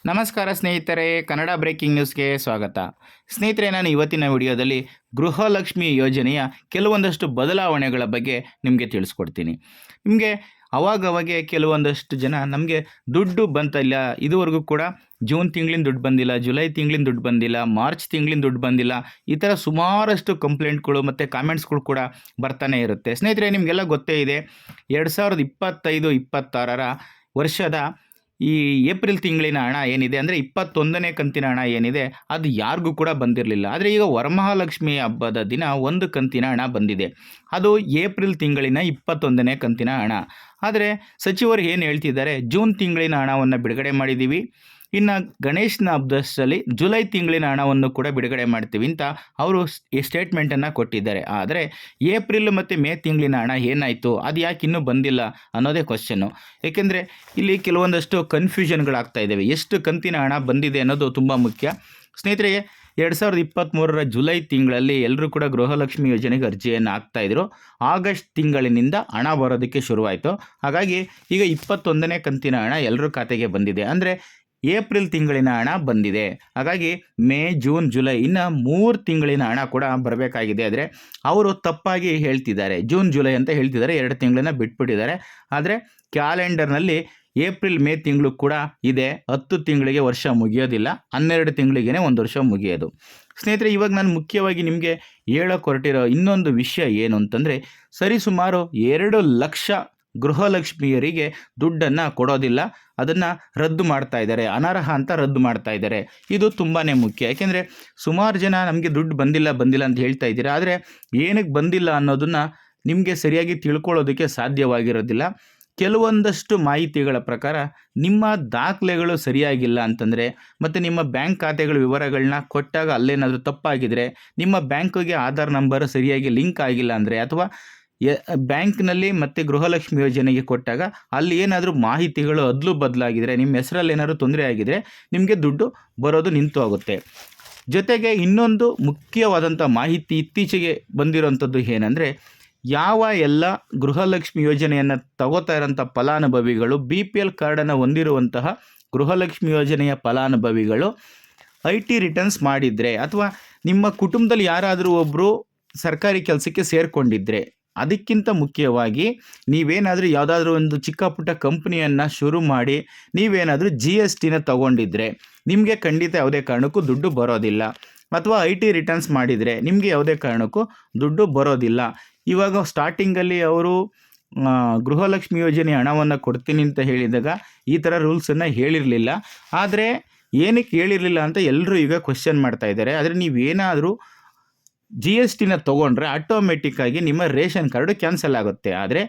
ನಮಸ್ಕಾರ ಸ್ನೇಹಿತರೆ, ಕನ್ನಡ ಬ್ರೇಕಿಂಗ್ ನ್ಯೂಸ್ಗೆ ಸ್ವಾಗತ. ಸ್ನೇಹಿತರೆ, ನಾನು ಇವತ್ತಿನ ವಿಡಿಯೋದಲ್ಲಿ ಗೃಹಲಕ್ಷ್ಮಿ ಯೋಜನೆಯ ಕೆಲವೊಂದಷ್ಟು ಬದಲಾವಣೆಗಳ ಬಗ್ಗೆ ನಿಮಗೆ ತಿಳಿಸ್ಕೊಡ್ತೀನಿ. ನಿಮಗೆ ಅವಾಗವಾಗೆ ಕೆಲವೊಂದಷ್ಟು ಜನ ನಮಗೆ ದುಡ್ಡು ಬಂತಿಲ್ಲ, ಇದುವರೆಗೂ ಕೂಡ ಜೂನ್ ತಿಂಗಳಿನ ದುಡ್ಡು ಬಂದಿಲ್ಲ, ಜುಲೈ ತಿಂಗಳಿನ ದುಡ್ಡು ಬಂದಿಲ್ಲ, ಮಾರ್ಚ್ ತಿಂಗಳಿನ ದುಡ್ಡು ಬಂದಿಲ್ಲ, ಈ ಥರ ಸುಮಾರಷ್ಟು ಕಂಪ್ಲೇಂಟ್ಗಳು ಮತ್ತು ಕಾಮೆಂಟ್ಸ್ಗಳು ಕೂಡ ಬರ್ತಾನೆ ಇರುತ್ತೆ. ಸ್ನೇಹಿತರೆ, ನಿಮಗೆಲ್ಲ ಗೊತ್ತೇ ಇದೆ, 2025-26 ವರ್ಷದ ಈ ಏಪ್ರಿಲ್ ತಿಂಗಳಿನ ಹಣ ಏನಿದೆ, ಅಂದರೆ 21ನೇ ಕಂತಿನ ಹಣ ಏನಿದೆ, ಅದು ಯಾರಿಗೂ ಕೂಡ ಬಂದಿರಲಿಲ್ಲ. ಆದರೆ ಈಗ ವರಮಹಾಲಕ್ಷ್ಮಿ ಹಬ್ಬದ ದಿನ ಒಂದು ಕಂತಿನ ಹಣ ಬಂದಿದೆ. ಅದು ಏಪ್ರಿಲ್ ತಿಂಗಳಿನ 21ನೇ ಕಂತಿನ ಹಣ. ಆದರೆ ಸಚಿವರು ಏನು ಹೇಳ್ತಿದ್ದಾರೆ, ಜೂನ್ ತಿಂಗಳಿನ ಹಣವನ್ನು ಬಿಡುಗಡೆ ಮಾಡಿದ್ದೀವಿ, ಇನ್ನು ಗಣೇಶನ ಹಬ್ಬದಲ್ಲಿ ಜುಲೈ ತಿಂಗಳಿನ ಹಣವನ್ನು ಕೂಡ ಬಿಡುಗಡೆ ಮಾಡ್ತೀವಿ ಅಂತ ಅವರು ಸ್ಟೇಟ್ಮೆಂಟನ್ನು ಕೊಟ್ಟಿದ್ದಾರೆ. ಆದರೆ ಏಪ್ರಿಲ್ ಮತ್ತು ಮೇ ತಿಂಗಳಿನ ಹಣ ಏನಾಯಿತು, ಅದು ಯಾಕೆ ಇನ್ನೂ ಬಂದಿಲ್ಲ ಅನ್ನೋದೇ ಕ್ವಶನ್ನು. ಏಕೆಂದರೆ ಇಲ್ಲಿ ಕೆಲವೊಂದಷ್ಟು ಕನ್ಫ್ಯೂಷನ್ಗಳಾಗ್ತಾ ಇದ್ದಾವೆ. ಎಷ್ಟು ಕಂತಿನ ಹಣ ಬಂದಿದೆ ಅನ್ನೋದು ತುಂಬ ಮುಖ್ಯ. ಸ್ನೇಹಿತರೆ, 2023 ಜುಲೈ ತಿಂಗಳಲ್ಲಿ ಎಲ್ಲರೂ ಕೂಡ ಗೃಹಲಕ್ಷ್ಮಿ ಯೋಜನೆಗೆ ಅರ್ಜಿಯನ್ನು ಹಾಕ್ತಾಯಿದ್ರು. ಆಗಸ್ಟ್ ತಿಂಗಳಿನಿಂದ ಹಣ ಬರೋದಕ್ಕೆ ಶುರುವಾಯಿತು. ಹಾಗಾಗಿ ಈಗ 21ನೇ ಕಂತಿನ ಹಣ ಎಲ್ಲರ ಖಾತೆಗೆ ಬಂದಿದೆ. ಅಂದರೆ ಏಪ್ರಿಲ್ ತಿಂಗಳಿನ ಹಣ ಬಂದಿದೆ. ಹಾಗಾಗಿ ಮೇ, ಜೂನ್, ಜುಲೈ ಇನ್ನು 3 ತಿಂಗಳಿನ ಹಣ ಕೂಡ ಬರಬೇಕಾಗಿದೆ. ಆದರೆ ಅವರು ತಪ್ಪಾಗಿ ಹೇಳ್ತಿದ್ದಾರೆ, ಜೂನ್, ಜುಲೈ ಅಂತ ಹೇಳ್ತಿದ್ದಾರೆ, 2 ತಿಂಗಳನ್ನ ಬಿಟ್ಬಿಟ್ಟಿದ್ದಾರೆ. ಆದರೆ ಕ್ಯಾಲೆಂಡರ್ನಲ್ಲಿ ಏಪ್ರಿಲ್, ಮೇ ತಿಂಗಳು ಕೂಡ ಇದೆ. 10 ತಿಂಗಳಿಗೆ ವರ್ಷ ಮುಗಿಯೋದಿಲ್ಲ, 12 ತಿಂಗಳಿಗೇ ಒಂದು ವರ್ಷ ಮುಗಿಯೋದು. ಸ್ನೇಹಿತರೆ, ಇವಾಗ ನಾನು ಮುಖ್ಯವಾಗಿ ನಿಮಗೆ ಹೇಳೋಕೆ ಹೊರಟಿರೋ ಇನ್ನೊಂದು ವಿಷಯ ಏನು ಅಂತಂದರೆ, ಸರಿಸುಮಾರು 2 ಲಕ್ಷ ಗೃಹಲಕ್ಷ್ಮಿಯರಿಗೆ ದುಡ್ಡನ್ನು ಕೊಡೋದಿಲ್ಲ, ಅದನ್ನು ರದ್ದು ಮಾಡ್ತಾ ಇದ್ದಾರೆ, ಅನರ್ಹ ಅಂತ ರದ್ದು ಮಾಡ್ತಾ ಇದ್ದಾರೆ. ಇದು ತುಂಬಾ ಮುಖ್ಯ. ಯಾಕೆಂದರೆ ಸುಮಾರು ಜನ ನಮಗೆ ದುಡ್ಡು ಬಂದಿಲ್ಲ ಅಂತ ಹೇಳ್ತಾ ಇದ್ದೀರಾ, ಆದರೆ ಏನಕ್ಕೆ ಬಂದಿಲ್ಲ ಅನ್ನೋದನ್ನು ನಿಮಗೆ ಸರಿಯಾಗಿ ತಿಳ್ಕೊಳ್ಳೋದಕ್ಕೆ ಸಾಧ್ಯವಾಗಿರೋದಿಲ್ಲ. ಕೆಲವೊಂದಷ್ಟು ಮಾಹಿತಿಗಳ ಪ್ರಕಾರ ನಿಮ್ಮ ದಾಖಲೆಗಳು ಸರಿಯಾಗಿಲ್ಲ ಅಂತಂದರೆ, ಮತ್ತು ನಿಮ್ಮ ಬ್ಯಾಂಕ್ ಖಾತೆಗಳ ವಿವರಗಳನ್ನ ಕೊಟ್ಟಾಗ ಅಲ್ಲೇನಾದರೂ ತಪ್ಪಾಗಿದ್ದರೆ, ನಿಮ್ಮ ಬ್ಯಾಂಕಿಗೆ ಆಧಾರ್ ನಂಬರ್ ಸರಿಯಾಗಿ ಲಿಂಕ್ ಆಗಿಲ್ಲ ಅಂದರೆ, ಅಥವಾ ಬ್ಯಾಂಕ್ನಲ್ಲಿ ಮತ್ತು ಗೃಹಲಕ್ಷ್ಮಿ ಯೋಜನೆಗೆ ಕೊಟ್ಟಾಗ ಅಲ್ಲಿ ಏನಾದರೂ ಮಾಹಿತಿಗಳು ಅದ್ಲು ಬದಲಾಗಿದ್ದರೆ, ನಿಮ್ಮ ಹೆಸರಲ್ಲಿ ಏನಾದರೂ ತೊಂದರೆ ಆಗಿದರೆ ನಿಮಗೆ ದುಡ್ಡು ಬರೋದು ನಿಂತು ಹೋಗುತ್ತೆ. ಜೊತೆಗೆ ಇನ್ನೊಂದು ಮುಖ್ಯವಾದಂಥ ಮಾಹಿತಿ ಇತ್ತೀಚೆಗೆ ಬಂದಿರೋಂಥದ್ದು ಏನಂದರೆ, ಯಾವ ಎಲ್ಲ ಗೃಹಲಕ್ಷ್ಮಿ ಯೋಜನೆಯನ್ನು ತಗೋತಾ ಇರೋಂಥ ಫಲಾನುಭವಿಗಳು, BPL ಕಾರ್ಡನ್ನು ಹೊಂದಿರುವಂತಹ ಗೃಹಲಕ್ಷ್ಮಿ ಯೋಜನೆಯ ಫಲಾನುಭವಿಗಳು IT ರಿಟರ್ನ್ಸ್ ಮಾಡಿದರೆ, ಅಥವಾ ನಿಮ್ಮ ಕುಟುಂಬದಲ್ಲಿ ಯಾರಾದರೂ ಒಬ್ಬರು ಸರ್ಕಾರಿ ಕೆಲಸಕ್ಕೆ ಸೇರಿಕೊಂಡಿದ್ದರೆ, ಅದಕ್ಕಿಂತ ಮುಖ್ಯವಾಗಿ ನೀವೇನಾದರೂ ಯಾವುದಾದ್ರೂ ಒಂದು ಚಿಕ್ಕ ಪುಟ್ಟ ಕಂಪ್ನಿಯನ್ನು ಶುರು ಮಾಡಿ ನೀವೇನಾದರೂ GSTನ ತಗೊಂಡಿದ್ದರೆ ನಿಮಗೆ ಖಂಡಿತ ಯಾವುದೇ ಕಾರಣಕ್ಕೂ ದುಡ್ಡು ಬರೋದಿಲ್ಲ. ಅಥವಾ IT ರಿಟರ್ನ್ಸ್ ಮಾಡಿದರೆ ನಿಮಗೆ ಯಾವುದೇ ಕಾರಣಕ್ಕೂ ದುಡ್ಡು ಬರೋದಿಲ್ಲ. ಇವಾಗ ಸ್ಟಾರ್ಟಿಂಗಲ್ಲಿ ಅವರು ಗೃಹಲಕ್ಷ್ಮಿ ಯೋಜನೆ ಹಣವನ್ನು ಕೊಡ್ತೀನಿ ಅಂತ ಹೇಳಿದಾಗ ಈ ಥರ ರೂಲ್ಸನ್ನು ಹೇಳಿರಲಿಲ್ಲ. ಆದರೆ ಏನಕ್ಕೆ ಹೇಳಿರಲಿಲ್ಲ ಅಂತ ಎಲ್ಲರೂ ಈಗ ಕ್ವೆಶ್ಚನ್ ಮಾಡ್ತಾ ಇದ್ದಾರೆ. ಆದರೆ ನೀವೇನಾದರೂ GSTನ ತೊಗೊಂಡ್ರೆ ಆಟೋಮೆಟಿಕ್ಕಾಗಿ ನಿಮ್ಮ ರೇಷನ್ ಕಾರ್ಡು ಕ್ಯಾನ್ಸಲ್ ಆಗುತ್ತೆ. ಆದರೆ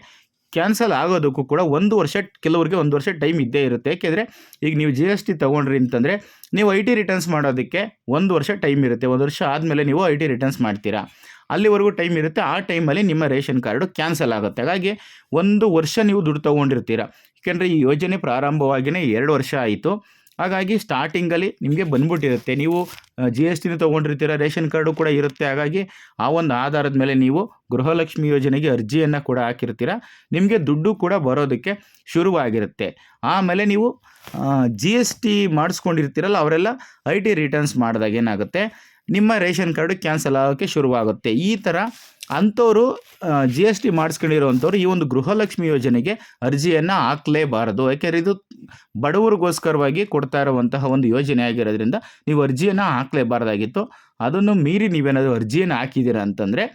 ಕ್ಯಾನ್ಸಲ್ ಆಗೋದಕ್ಕೂ ಕೂಡ 1 ವರ್ಷ, ಕೆಲವರಿಗೆ 1 ವರ್ಷ ಟೈಮ್ ಇದ್ದೇ ಇರುತ್ತೆ. ಏಕೆಂದರೆ ಈಗ ನೀವು GST ತೊಗೊಂಡ್ರಿ ಅಂತಂದರೆ ನೀವು IT ರಿಟರ್ನ್ಸ್ ಮಾಡೋದಕ್ಕೆ 1 ವರ್ಷ ಟೈಮ್ ಇರುತ್ತೆ. 1 ವರ್ಷ ಆದಮೇಲೆ ನೀವು IT ರಿಟರ್ನ್ಸ್ ಮಾಡ್ತೀರಾ, ಅಲ್ಲಿವರೆಗೂ ಟೈಮ್ ಇರುತ್ತೆ. ಆ ಟೈಮಲ್ಲಿ ನಿಮ್ಮ ರೇಷನ್ ಕಾರ್ಡು ಕ್ಯಾನ್ಸಲ್ ಆಗುತ್ತೆ. ಹಾಗಾಗಿ 1 ವರ್ಷ ನೀವು ದುಡ್ಡು ತೊಗೊಂಡಿರ್ತೀರ. ಏಕೆಂದರೆ ಈ ಯೋಜನೆ ಪ್ರಾರಂಭವಾಗಿಯೇ 2 ವರ್ಷ ಆಯಿತು. ಹಾಗಾಗಿ ಸ್ಟಾರ್ಟಿಂಗಲ್ಲಿ ನಿಮಗೆ ಬಂದ್ಬಿಟ್ಟಿರುತ್ತೆ. ನೀವು GSTನ ತೊಗೊಂಡಿರ್ತೀರ, ರೇಷನ್ ಕಾರ್ಡು ಕೂಡ ಇರುತ್ತೆ. ಹಾಗಾಗಿ ಆ ಒಂದು ಆಧಾರದ ಮೇಲೆ ನೀವು ಗೃಹಲಕ್ಷ್ಮಿ ಯೋಜನೆಗೆ ಅರ್ಜಿಯನ್ನು ಕೂಡ ಹಾಕಿರ್ತೀರ, ನಿಮಗೆ ದುಡ್ಡು ಕೂಡ ಬರೋದಕ್ಕೆ ಶುರುವಾಗಿರುತ್ತೆ. ಆಮೇಲೆ ನೀವು GST ಮಾಡಿಸ್ಕೊಂಡಿರ್ತೀರಲ್ಲ, ಅವರೆಲ್ಲ IT ರಿಟರ್ನ್ಸ್ ಮಾಡಿದಾಗ ಏನಾಗುತ್ತೆ, ನಿಮ್ಮ ರೇಷನ್ ಕಾರ್ಡು ಕ್ಯಾನ್ಸಲ್ ಆಗೋಕ್ಕೆ ಶುರುವಾಗುತ್ತೆ. ಈ ಥರ ಅಂಥವರು GST ಮಾಡಿಸ್ಕೊಂಡಿರೋವಂಥವ್ರು ಈ ಒಂದು ಗೃಹಲಕ್ಷ್ಮಿ ಯೋಜನೆಗೆ ಅರ್ಜಿಯನ್ನು ಹಾಕಲೇಬಾರದು. ಯಾಕೆಂದರೆ ಇದು ಬಡವರಿಗೋಸ್ಕರವಾಗಿ ಕೊಡ್ತಾ ಇರುವಂತಹ ಒಂದು ಯೋಜನೆ ಆಗಿರೋದ್ರಿಂದ ನೀವು ಅರ್ಜಿಯನ್ನು ಹಾಕಲೇಬಾರ್ದಾಗಿತ್ತು. ಅದನ್ನು ಮೀರಿ ನೀವೇನಾದರೂ ಅರ್ಜಿಯನ್ನು ಹಾಕಿದ್ದೀರಾ ಅಂತಂದರೆ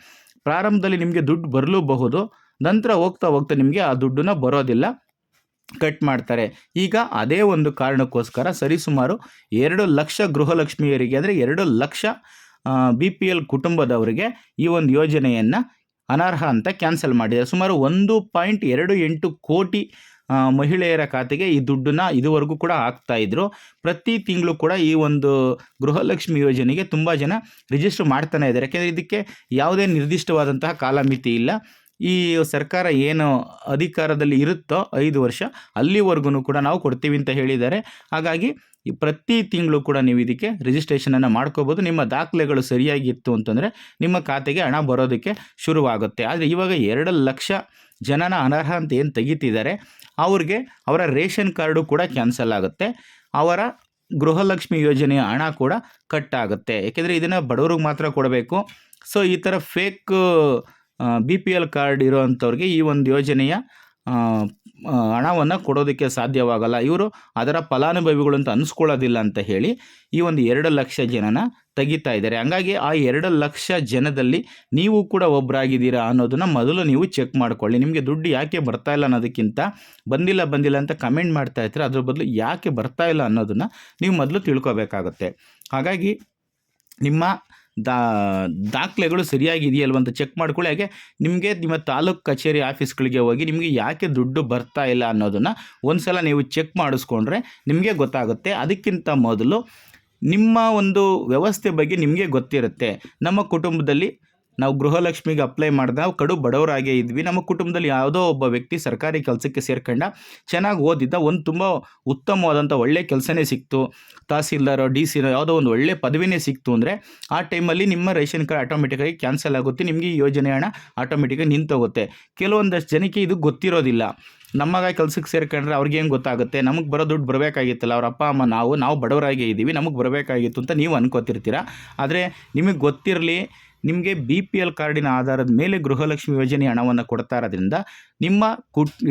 ಪ್ರಾರಂಭದಲ್ಲಿ ನಿಮಗೆ ದುಡ್ಡು ಬರಲೂಬಹುದು, ನಂತರ ಹೋಗ್ತಾ ನಿಮಗೆ ಆ ದುಡ್ಡನ್ನು ಬರೋದಿಲ್ಲ, ಕಟ್ ಮಾಡ್ತಾರೆ. ಈಗ ಅದೇ ಒಂದು ಕಾರಣಕ್ಕೋಸ್ಕರ ಸರಿಸುಮಾರು 2 ಲಕ್ಷ ಗೃಹಲಕ್ಷ್ಮಿಯರಿಗೆ, ಅಂದರೆ 2 ಲಕ್ಷ BPL ಕುಟುಂಬದವರಿಗೆ ಈ ಒಂದು ಯೋಜನೆಯನ್ನು ಅನರ್ಹ ಅಂತ ಕ್ಯಾನ್ಸಲ್ ಮಾಡಿದೆ. ಸುಮಾರು 1.28 ಕೋಟಿ ಮಹಿಳೆಯರ ಖಾತೆಗೆ ಈ ದುಡ್ಡನ್ನು ಇದುವರೆಗೂ ಕೂಡ ಹಾಕ್ತಾಯಿದ್ರು. ಪ್ರತಿ ತಿಂಗಳು ಕೂಡ ಈ ಒಂದು ಗೃಹಲಕ್ಷ್ಮಿ ಯೋಜನೆಗೆ ತುಂಬ ಜನ ರಿಜಿಸ್ಟರ್ ಮಾಡ್ತಾನೆ ಇದ್ದಾರೆ. ಯಾಕೆಂದರೆ ಇದಕ್ಕೆ ಯಾವುದೇ ನಿರ್ದಿಷ್ಟವಾದಂತಹ ಕಾಲಮಿತಿ ಇಲ್ಲ. ಈ ಸರ್ಕಾರ ಏನು ಅಧಿಕಾರದಲ್ಲಿ ಇರುತ್ತೋ 5 ವರ್ಷ, ಅಲ್ಲಿವರೆಗೂ ಕೂಡ ನಾವು ಕೊಡ್ತೀವಿ ಅಂತ ಹೇಳಿದ್ದಾರೆ. ಹಾಗಾಗಿ ಪ್ರತಿ ತಿಂಗಳು ಕೂಡ ನೀವು ಇದಕ್ಕೆ ರಿಜಿಸ್ಟ್ರೇಷನನ್ನು ಮಾಡ್ಕೋಬೋದು. ನಿಮ್ಮ ದಾಖಲೆಗಳು ಸರಿಯಾಗಿತ್ತು ಅಂತಂದರೆ ನಿಮ್ಮ ಖಾತೆಗೆ ಹಣ ಬರೋದಕ್ಕೆ ಶುರುವಾಗುತ್ತೆ. ಆದರೆ ಇವಾಗ 2 ಲಕ್ಷ ಜನನ ಅನರ್ಹ ಅಂತ ಏನು ತೆಗಿತಿದ್ದಾರೆ, ಅವ್ರಿಗೆ ಅವರ ರೇಷನ್ ಕಾರ್ಡು ಕೂಡ ಕ್ಯಾನ್ಸಲ್ ಆಗುತ್ತೆ. ಅವರ ಗೃಹಲಕ್ಷ್ಮಿ ಯೋಜನೆಯ ಹಣ ಕೂಡ ಕಟ್ ಆಗುತ್ತೆ. ಏಕೆಂದರೆ ಇದನ್ನು ಬಡವ್ರಿಗೆ ಮಾತ್ರ ಕೊಡಬೇಕು. ಸೊ ಈ ಥರ ಫೇಕ್ BPL ಕಾರ್ಡ್ ಇರೋವಂಥವ್ರಿಗೆ ಈ ಒಂದು ಯೋಜನೆಯ ಹಣವನ್ನು ಕೊಡೋದಕ್ಕೆ ಸಾಧ್ಯವಾಗಲ್ಲ. ಇವರು ಅದರ ಫಲಾನುಭವಿಗಳು ಅಂತ ಅನಿಸ್ಕೊಳ್ಳೋದಿಲ್ಲ ಅಂತ ಹೇಳಿ ಈ ಒಂದು 2 ಲಕ್ಷ ಜನನ ತೆಗಿತಾ ಇದ್ದಾರೆ. ಹಂಗಾಗಿ ಆ 2 ಲಕ್ಷ ಜನದಲ್ಲಿ ನೀವು ಕೂಡ ಒಬ್ಬರಾಗಿದ್ದೀರಾ ಅನ್ನೋದನ್ನು ಮೊದಲು ನೀವು ಚೆಕ್ ಮಾಡ್ಕೊಳ್ಳಿ. ನಿಮಗೆ ದುಡ್ಡು ಯಾಕೆ ಬರ್ತಾ ಇಲ್ಲ ಅನ್ನೋದಕ್ಕಿಂತ ಬಂದಿಲ್ಲ ಅಂತ ಕಮೆಂಟ್ ಮಾಡ್ತಾ ಇರ್ತೀರ, ಅದ್ರ ಬದಲು ಯಾಕೆ ಬರ್ತಾ ಇಲ್ಲ ಅನ್ನೋದನ್ನು ನೀವು ಮೊದಲು ತಿಳ್ಕೊಬೇಕಾಗುತ್ತೆ. ಹಾಗಾಗಿ ನಿಮ್ಮ ದಾಖಲೆಗಳು ಸರಿಯಾಗಿದೆಯಲ್ವ ಅಂತ ಚೆಕ್ ಮಾಡ್ಕೊಳ್ಳಿ. ಹಾಗೆ ನಿಮಗೆ ನಿಮ್ಮ ತಾಲೂಕು ಕಚೇರಿ ಆಫೀಸ್ಗಳಿಗೆ ಹೋಗಿ ನಿಮಗೆ ಯಾಕೆ ದುಡ್ಡು ಬರ್ತಾ ಇಲ್ಲ ಅನ್ನೋದನ್ನು ಒಂದು ಸಲ ನೀವು ಚೆಕ್ ಮಾಡಿಸ್ಕೊಂಡ್ರೆ ನಿಮಗೆ ಗೊತ್ತಾಗುತ್ತೆ. ಅದಕ್ಕಿಂತ ಮೊದಲು ನಿಮ್ಮ ಒಂದು ವ್ಯವಸ್ಥೆ ಬಗ್ಗೆ ನಿಮಗೆ ಗೊತ್ತಿರುತ್ತೆ. ನಮ್ಮ ಕುಟುಂಬದಲ್ಲಿ ನಾವು ಗೃಹಲಕ್ಷ್ಮಿಗೆ ಅಪ್ಲೈ ಮಾಡಿದ ನಾವು ಕಡು ಬಡವರಾಗೇ ಇದ್ವಿ. ನಮ್ಮ ಕುಟುಂಬದಲ್ಲಿ ಯಾವುದೋ ಒಬ್ಬ ವ್ಯಕ್ತಿ ಸರ್ಕಾರಿ ಕೆಲಸಕ್ಕೆ ಸೇರ್ಕೊಂಡ, ಚೆನ್ನಾಗಿ ಓದಿದ್ದ, ಒಂದು ತುಂಬ ಉತ್ತಮವಾದಂಥ ಒಳ್ಳೆ ಕೆಲಸನೇ ಸಿಕ್ತು, ತಹಸೀಲ್ದಾರೋ DC ಯಾವುದೋ ಒಂದು ಒಳ್ಳೆ ಪದವಿನೇ ಸಿಕ್ತು ಅಂದರೆ ಆ ಟೈಮಲ್ಲಿ ನಿಮ್ಮ ರೇಷನ್ ಕಾರ್ಡ್ ಆಟೋಮೆಟಿಕಾಗಿ ಕ್ಯಾನ್ಸಲ್ ಆಗುತ್ತೆ. ನಿಮಗೆ ಈ ಯೋಜನೆ ಹಣ ಆಟೋಮೆಟಿಕಾಗಿ ನಿಂತೋಗುತ್ತೆ. ಕೆಲವೊಂದಷ್ಟು ಜನಕ್ಕೆ ಇದು ಗೊತ್ತಿರೋದಿಲ್ಲ. ನಮ್ಮಗ ಕೆಲಸಕ್ಕೆ ಸೇರ್ಕೊಂಡ್ರೆ ಅವ್ರಿಗೇನು ಗೊತ್ತಾಗುತ್ತೆ, ನಮಗೆ ಬರೋ ದುಡ್ಡು ಬರಬೇಕಾಗಿತ್ತಲ್ಲ, ಅವ್ರ ಅಪ್ಪ ಅಮ್ಮ ನಾವು ಬಡವರಾಗೇ ಇದ್ದೀವಿ, ನಮಗೆ ಬರಬೇಕಾಗಿತ್ತು ಅಂತ ನೀವು ಅನ್ಕೋತಿರ್ತೀರ. ಆದರೆ ನಿಮಗೆ ಗೊತ್ತಿರಲಿ, ನಿಮಗೆ BPL ಕಾರ್ಡಿನ ಆಧಾರದ ಮೇಲೆ ಗೃಹಲಕ್ಷ್ಮಿ ಯೋಜನೆ ಹಣವನ್ನು ಕೊಡ್ತಾ ಇರೋದ್ರಿಂದ ನಿಮ್ಮ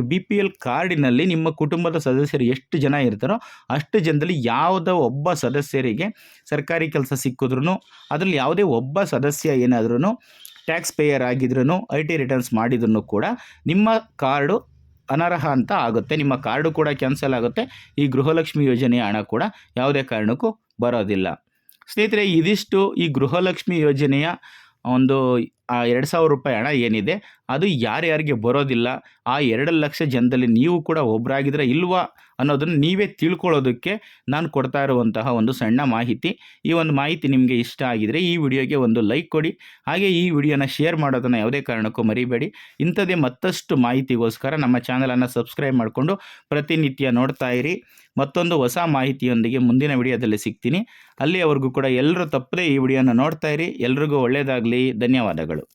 BPL ಕಾರ್ಡಿನಲ್ಲಿ ನಿಮ್ಮ ಕುಟುಂಬದ ಸದಸ್ಯರು ಎಷ್ಟು ಜನ ಇರ್ತಾರೋ ಅಷ್ಟು ಜನದಲ್ಲಿ ಯಾವುದೋ ಒಬ್ಬ ಸದಸ್ಯರಿಗೆ ಸರ್ಕಾರಿ ಕೆಲಸ ಸಿಕ್ಕಿದ್ರೂ, ಅದರಲ್ಲಿ ಯಾವುದೇ ಒಬ್ಬ ಸದಸ್ಯ ಏನಾದ್ರೂ ಟ್ಯಾಕ್ಸ್ ಪೇಯರ್ ಆಗಿದ್ರೂ, IT ರಿಟರ್ನ್ಸ್ ಮಾಡಿದ್ರೂ ಕೂಡ ನಿಮ್ಮ ಕಾರ್ಡು ಅನರ್ಹ ಅಂತ ಆಗುತ್ತೆ. ನಿಮ್ಮ ಕಾರ್ಡು ಕೂಡ ಕ್ಯಾನ್ಸಲ್ ಆಗುತ್ತೆ. ಈ ಗೃಹಲಕ್ಷ್ಮಿ ಯೋಜನೆಯ ಹಣ ಕೂಡ ಯಾವುದೇ ಕಾರಣಕ್ಕೂ ಬರೋದಿಲ್ಲ. ಸ್ನೇಹಿತರೆ, ಇದಿಷ್ಟು ಈ ಗೃಹಲಕ್ಷ್ಮಿ ಯೋಜನೆಯ ಒಂದು 2,000 ರೂಪಾಯಿ ಹಣ ಏನಿದೆ ಅದು ಯಾರ್ಯಾರಿಗೆ ಬರೋದಿಲ್ಲ, ಆ 2 ಲಕ್ಷ ಜನದಲ್ಲಿ ನೀವು ಕೂಡ ಒಬ್ಬರಾಗಿದ್ರೆ ಇಲ್ವಾ ಅನ್ನೋದನ್ನು ನೀವೇ ತಿಳ್ಕೊಳ್ಳೋದಕ್ಕೆ ನಾನು ಕೊಡ್ತಾ ಇರುವಂತಹ ಒಂದು ಸಣ್ಣ ಮಾಹಿತಿ. ಈ ಒಂದು ಮಾಹಿತಿ ನಿಮಗೆ ಇಷ್ಟ ಆಗಿದರೆ ಈ ವಿಡಿಯೋಗೆ ಒಂದು ಲೈಕ್ ಕೊಡಿ. ಹಾಗೆ ಈ ವಿಡಿಯೋನ ಶೇರ್ ಮಾಡೋದನ್ನು ಯಾವುದೇ ಕಾರಣಕ್ಕೂ ಮರಿಬೇಡಿ. ಇಂಥದ್ದೇ ಮತ್ತಷ್ಟು ಮಾಹಿತಿಗೋಸ್ಕರ ನಮ್ಮ ಚಾನಲನ್ನು ಸಬ್ಸ್ಕ್ರೈಬ್ ಮಾಡಿಕೊಂಡು ಪ್ರತಿನಿತ್ಯ ನೋಡ್ತಾ ಇರಿ. ಮತ್ತೊಂದು ಹೊಸ ಮಾಹಿತಿಯೊಂದಿಗೆ ಮುಂದಿನ ವಿಡಿಯೋದಲ್ಲಿ ಸಿಗ್ತೀನಿ. ಅಲ್ಲಿಯವರೆಗೂ ಕೂಡ ಎಲ್ಲರೂ ತಪ್ಪದೇ ಈ ವಿಡಿಯೋನ ನೋಡ್ತಾ ಇರಿ. ಎಲ್ರಿಗೂ ಒಳ್ಳೆಯದಾಗಲಿ. ಧನ್ಯವಾದಗಳು.